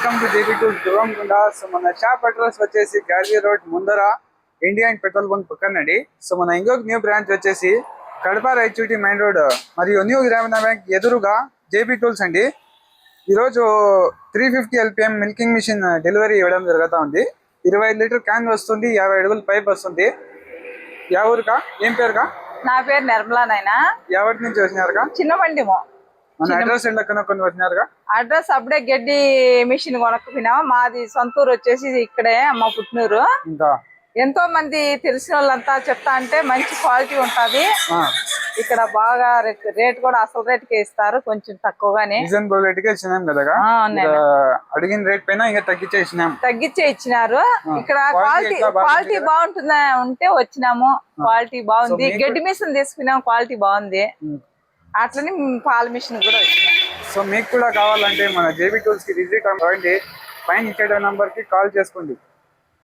Welcome to JB tools Durgamkonda. So మన shop address వచ్చేసి Ghazi road ముందర ఇండియన్ పెట్రోల్ బంక్ పక్కనండి. సో మన ఇంకొక న్యూ బ్రాంచ్ వచ్చేసి కడప రైచూటి మెయిన్ రోడ్ మరియు న్యూ గ్రామీణ బ్యాంక్ ఎదురుగా జేబీ టూల్స్ అండి. ఈరోజు 350 LPM మిల్కింగ్ మిషన్ డెలివరీ ఇవ్వడం జరుగుతూ ఉంది. 25 లీటర్ క్యాన్ వస్తుంది, 50 అడుగుల పైప్ వస్తుంది. యా ఊరుకా? ఏం పేరుగా? నా పేరు నిర్మలా నాయనా. ఎవరి నుంచి వచ్చినారుగా? చిన్నబండిమో. మన అడ్రస్ ఎలా కనుక్కొని వచ్చినారుగా? అడ్రస్ అప్పుడే గడ్డి మిషన్ కొనక్కుపోయినా. మాది సొంతూరు వచ్చేసి ఇక్కడే అమ్మ పుట్టినూరు. ఇంకా ఎంతో మంది తెలిసిన వాళ్ళంతా చెప్తా అంటే మంచి క్వాలిటీ ఉంటది. ఇక్కడ బాగా రేట్ కూడా అసలు రేట్కే ఇస్తారు, కొంచెం తక్కువగానే. రీజనబుల్ రేట్ కే ఇచ్చినాం కదా, అడిగిన రేట్ పైన ఇంకా తగ్గించే ఇచ్చినారు. ఇక్కడ క్వాలిటీ బాగుంటుందా ఉంటే వచ్చినాము. క్వాలిటీ బాగుంది. గడ్డి మిషన్ తీసుకున్నాం, క్వాలిటీ బాగుంది. అట్లనే పాల మిషన్ కూడా వచ్చినాం. సో మీకు కూడా కావాలంటే మన జేబీ టూల్స్ కి విజిట్ అవ్వండి. పైన ఇచ్చే నంబర్ కి కాల్ చేసుకోండి.